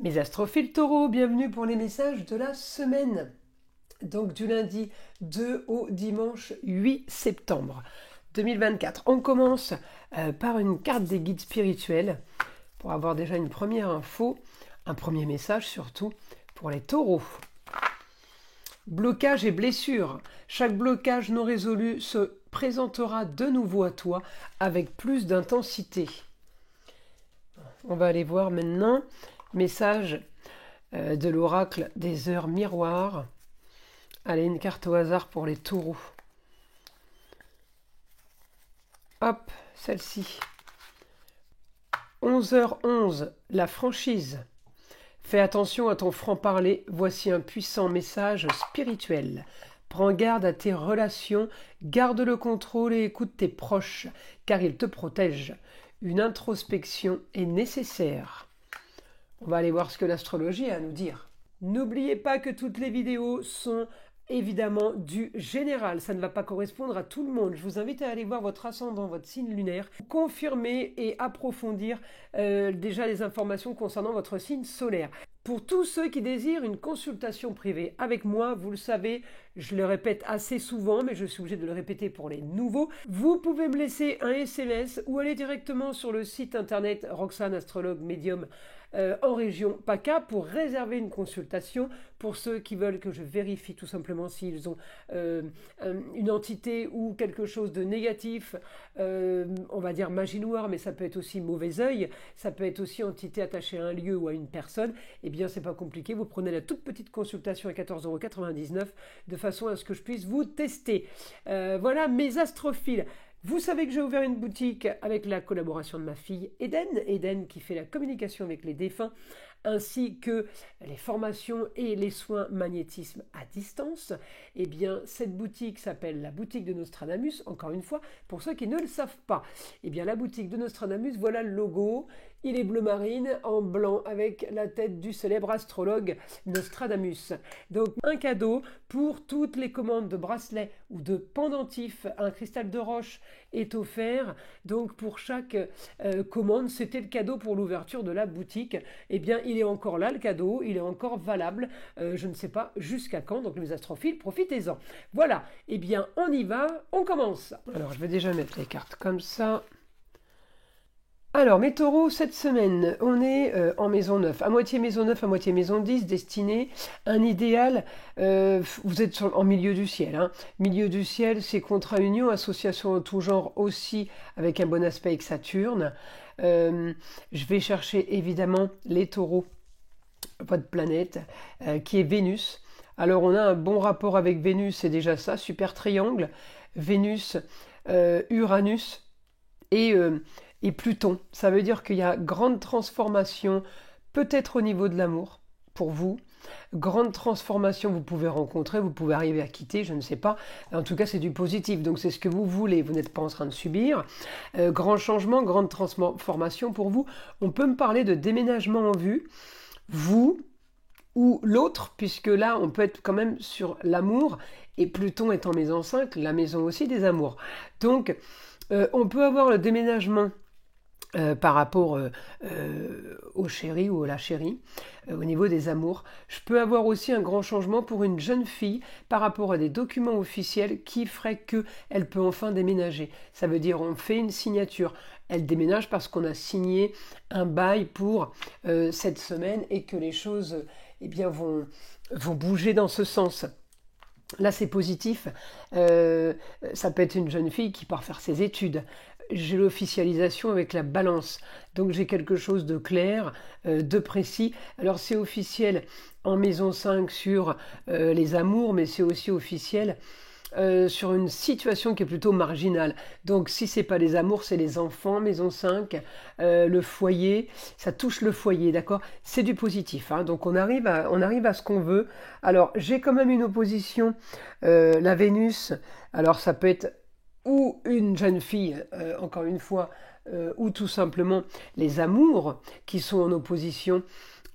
Mes astrophiles taureaux, bienvenue pour les messages de la semaine. Donc du lundi 2 au dimanche 8 septembre 2024. On commence par une carte des guides spirituels pour avoir déjà une première info, un premier message surtout pour les taureaux. Blocage et blessure. Chaque blocage non résolu se présentera de nouveau à toi avec plus d'intensité. On va aller voir maintenant. Message de l'oracle des heures miroirs. Allez, une carte au hasard pour les taureaux. Hop, celle-ci. 11h11, la franchise. Fais attention à ton franc-parler, voici un puissant message spirituel. Prends garde à tes relations, garde le contrôle et écoute tes proches, car ils te protègent. Une introspection est nécessaire. On va aller voir ce que l'astrologie a à nous dire. N'oubliez pas que toutes les vidéos sont évidemment du général. Ça ne va pas correspondre à tout le monde. Je vous invite à aller voir votre ascendant, votre signe lunaire, confirmer et approfondir déjà les informations concernant votre signe solaire. Pour tous ceux qui désirent une consultation privée avec moi, vous le savez, je le répète assez souvent, mais je suis obligé de le répéter pour les nouveaux, vous pouvez me laisser un SMS ou aller directement sur le site internet Roxane Astrologue Médium en région PACA pour réserver une consultation pour ceux qui veulent que je vérifie tout simplement s'ils ont une entité ou quelque chose de négatif, on va dire magie noire, mais ça peut être aussi mauvais œil, ça peut être aussi entité attachée à un lieu ou à une personne. Eh bien, c'est pas compliqué, vous prenez la toute petite consultation à 14,99 € de façon à ce que je puisse vous tester. Voilà mes astrophiles. Vous savez que j'ai ouvert une boutique avec la collaboration de ma fille Eden qui fait la communication avec les défunts, ainsi que les formations et les soins magnétisme à distance. Eh bien, cette boutique s'appelle la boutique de Nostradamus, encore une fois, pour ceux qui ne le savent pas. Eh bien, la boutique de Nostradamus, voilà le logo. Il est bleu marine en blanc avec la tête du célèbre astrologue Nostradamus. Donc un cadeau pour toutes les commandes de bracelets ou de pendentifs. Un cristal de roche est offert. Donc pour chaque commande, c'était le cadeau pour l'ouverture de la boutique. Eh bien il est encore là le cadeau, il est encore valable. Je ne sais pas jusqu'à quand. Donc les astrophiles, profitez-en. Voilà, eh bien on y va, on commence. Alors je vais déjà mettre les cartes comme ça. Alors, mes taureaux, cette semaine, on est en maison 9, à moitié maison 9, à moitié maison 10, destiné, un idéal, vous êtes en milieu du ciel. Hein. Milieu du ciel, c'est contrat-union, association en tout genre aussi, avec un bon aspect avec Saturne. Je vais chercher évidemment les taureaux, votre planète, qui est Vénus. Alors, on a un bon rapport avec Vénus, c'est déjà ça, super triangle. Vénus, Uranus et Pluton. Ça veut dire qu'il y a grande transformation, peut-être au niveau de l'amour, pour vous. Grande transformation, vous pouvez rencontrer, vous pouvez arriver à quitter, je ne sais pas. En tout cas, c'est du positif, donc c'est ce que vous voulez, vous n'êtes pas en train de subir. Grand changement, grande transformation pour vous. On peut me parler de déménagement en vue. Vous ou l'autre, puisque là, on peut être quand même sur l'amour, et Pluton est en maison 5, la maison aussi des amours. Donc, on peut avoir le déménagement par rapport au chéri ou à la chérie, au niveau des amours. Je peux avoir aussi un grand changement pour une jeune fille par rapport à des documents officiels qui ferait qu'elle peut enfin déménager. Ça veut dire on fait une signature. Elle déménage parce qu'on a signé un bail pour cette semaine et que les choses vont bouger dans ce sens. Là, c'est positif. Ça peut être une jeune fille qui part faire ses études. J'ai l'officialisation avec la balance. Donc, j'ai quelque chose de clair, de précis. Alors, c'est officiel en maison 5 sur les amours, mais c'est aussi officiel sur une situation qui est plutôt marginale. Donc, si c'est pas les amours, c'est les enfants, maison 5, le foyer. Ça touche le foyer, d'accord? C'est du positif. Hein, donc, on arrive à ce qu'on veut. Alors, j'ai quand même une opposition. La Vénus, alors ça peut être ou une jeune fille, encore une fois, ou tout simplement les amours qui sont en opposition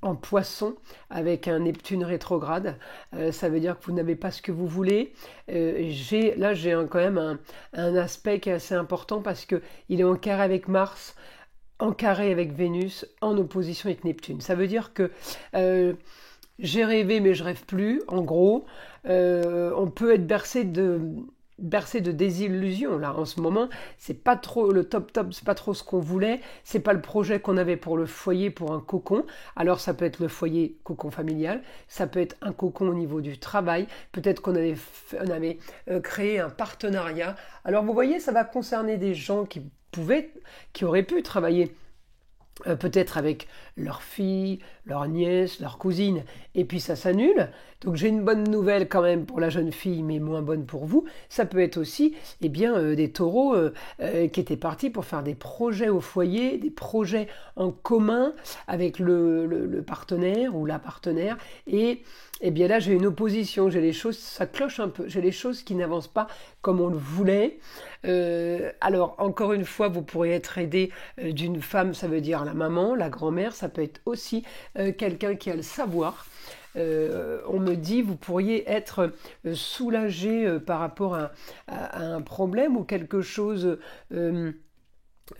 en poisson avec un Neptune rétrograde. Ça veut dire que vous n'avez pas ce que vous voulez. J'ai quand même un aspect qui est assez important parce qu'il est en carré avec Mars. en carré avec Vénus, en opposition avec Neptune. Ça veut dire que j'ai rêvé mais je rêve plus, en gros. On peut être bercé de désillusions là en ce moment. C'est pas trop le top, c'est pas trop ce qu'on voulait, c'est pas le projet qu'on avait pour le foyer, pour un cocon. Alors ça peut être le foyer cocon familial, ça peut être un cocon au niveau du travail, peut-être qu'on avait, créé un partenariat. Alors vous voyez, ça va concerner des gens qui auraient pu travailler peut-être avec leur fille, leur nièce, leur cousine, et puis ça s'annule. Donc j'ai une bonne nouvelle quand même pour la jeune fille, mais moins bonne pour vous. Ça peut être aussi des taureaux qui étaient partis pour faire des projets au foyer, des projets en commun avec le partenaire ou la partenaire. Et bien là, j'ai une opposition, j'ai les choses, ça cloche un peu, j'ai les choses qui n'avancent pas comme on le voulait. Alors, encore une fois, vous pourrez être aidé d'une femme, ça veut dire la maman, la grand-mère, ça peut être aussi quelqu'un qui a le savoir. On me dit, vous pourriez être soulagé par rapport à un problème ou quelque chose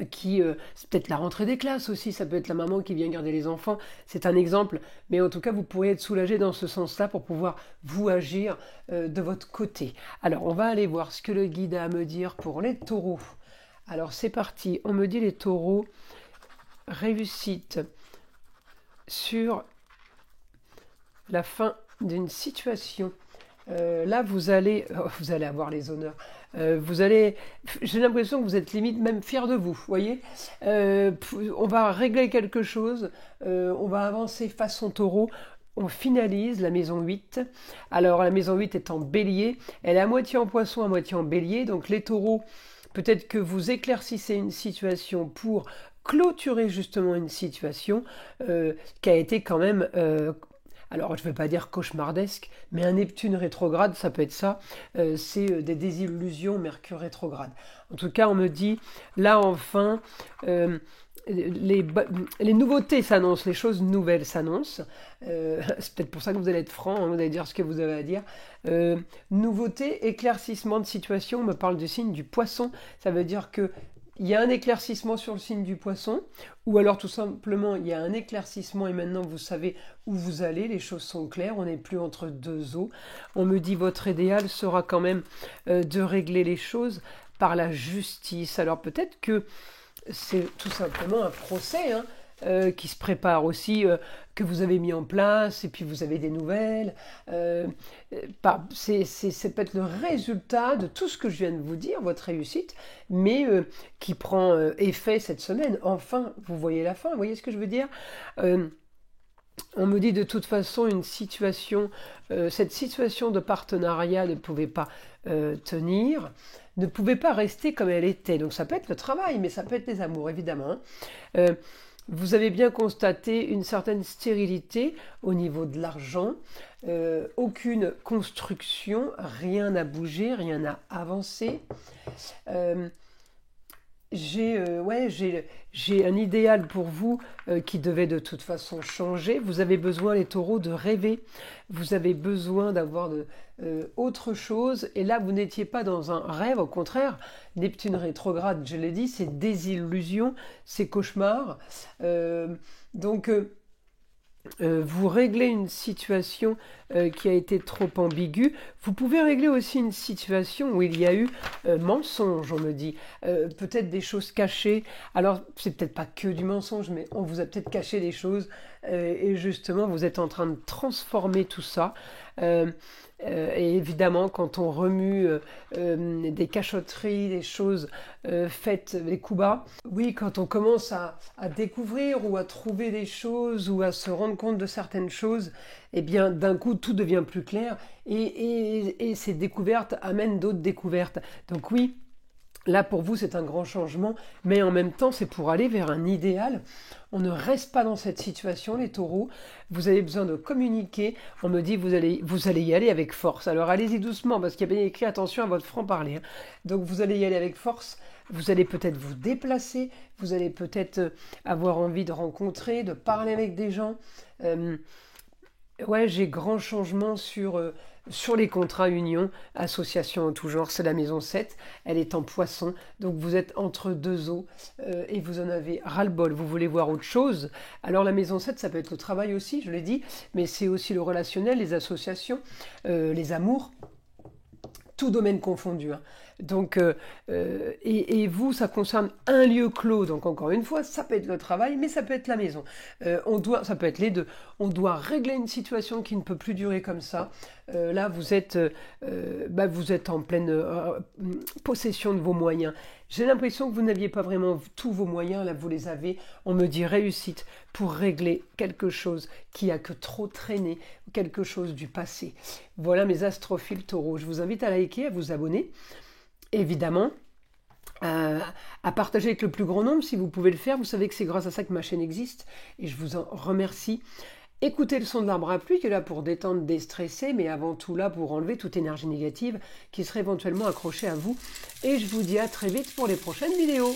c'est peut-être la rentrée des classes aussi, ça peut être la maman qui vient garder les enfants, c'est un exemple, mais en tout cas vous pourriez être soulagé dans ce sens-là pour pouvoir vous agir de votre côté. Alors on va aller voir ce que le guide a à me dire pour les taureaux. Alors c'est parti, on me dit les taureaux, réussite sur la fin d'une situation. Là vous allez avoir les honneurs. J'ai l'impression que vous êtes limite même fier de vous, voyez. On va régler quelque chose, on va avancer façon taureau, on finalise la maison 8. Alors la maison 8 est en bélier, elle est à moitié en poisson, à moitié en bélier, donc les taureaux, peut-être que vous éclaircissez une situation pour clôturer justement une situation qui a été quand même... alors je ne vais pas dire cauchemardesque, mais un Neptune rétrograde, ça peut être ça, c'est des désillusions, Mercure rétrograde. En tout cas, on me dit, là enfin, les nouveautés s'annoncent, les choses nouvelles s'annoncent. C'est peut-être pour ça que vous allez être franc, hein, vous allez dire ce que vous avez à dire. Nouveauté, éclaircissement de situation, on me parle du signe du poisson, ça veut dire que il y a un éclaircissement sur le signe du poisson, ou alors tout simplement il y a un éclaircissement et maintenant vous savez où vous allez, les choses sont claires, on n'est plus entre deux eaux. On me dit votre idéal sera quand même de régler les choses par la justice. Alors peut-être que c'est tout simplement un procès qui se prépare aussi, que vous avez mis en place, et puis vous avez des nouvelles. C'est peut-être le résultat de tout ce que je viens de vous dire, votre réussite, mais qui prend effet cette semaine. Enfin, vous voyez la fin, vous voyez ce que je veux dire. On me dit de toute façon cette situation de partenariat ne pouvait pas tenir, ne pouvait pas rester comme elle était. Donc ça peut être le travail, mais ça peut être les amours, évidemment. Vous avez bien constaté une certaine stérilité au niveau de l'argent, aucune construction, rien n'a bougé, rien n'a avancé. J'ai un idéal pour vous qui devait de toute façon changer. Vous avez besoin, les taureaux, de rêver. Vous avez besoin d'avoir autre chose. Et là, vous n'étiez pas dans un rêve. Au contraire, Neptune rétrograde, je l'ai dit, c'est désillusion, c'est cauchemar. Vous réglez une situation qui a été trop ambiguë. Vous pouvez régler aussi une situation où il y a eu mensonge, on me dit. Peut-être des choses cachées. Alors, c'est peut-être pas que du mensonge, mais on vous a peut-être caché des choses. Et justement, vous êtes en train de transformer tout ça. Et évidemment, quand on remue des cachotteries, des choses faites, des coups bas, oui, quand on commence à découvrir ou à trouver des choses ou à se rendre compte de certaines choses, eh bien, d'un coup, tout devient plus clair et ces découvertes amènent d'autres découvertes. Donc oui, là, pour vous, c'est un grand changement, mais en même temps, c'est pour aller vers un idéal. On ne reste pas dans cette situation, les taureaux. Vous avez besoin de communiquer. On me dit, vous allez y aller avec force. Alors, allez-y doucement, parce qu'il y a bien écrit, attention à votre franc-parler. Donc, vous allez y aller avec force. Vous allez peut-être vous déplacer. Vous allez peut-être avoir envie de rencontrer, de parler avec des gens. Ouais, j'ai grand changement sur les contrats union, association en tout genre. C'est la maison 7, elle est en poisson. Donc vous êtes entre deux eaux et vous en avez ras-le-bol. Vous voulez voir autre chose. Alors la maison 7, ça peut être le travail aussi, je l'ai dit, mais c'est aussi le relationnel, les associations, les amours, tout domaine confondu, hein. Donc, et vous, ça concerne un lieu clos. Donc, encore une fois, ça peut être le travail, mais ça peut être la maison. Ça peut être les deux. On doit régler une situation qui ne peut plus durer comme ça. Là, vous êtes en pleine possession de vos moyens. J'ai l'impression que vous n'aviez pas vraiment tous vos moyens. Là, vous les avez. On me dit réussite pour régler quelque chose qui a que trop traîné, quelque chose du passé. Voilà mes astrophiles taureaux. Je vous invite à liker, à vous abonner. Évidemment, à partager avec le plus grand nombre si vous pouvez le faire. Vous savez que c'est grâce à ça que ma chaîne existe et je vous en remercie. Écoutez le son de l'arbre à pluie qui est là pour détendre, déstresser, mais avant tout là pour enlever toute énergie négative qui serait éventuellement accrochée à vous. Et je vous dis à très vite pour les prochaines vidéos.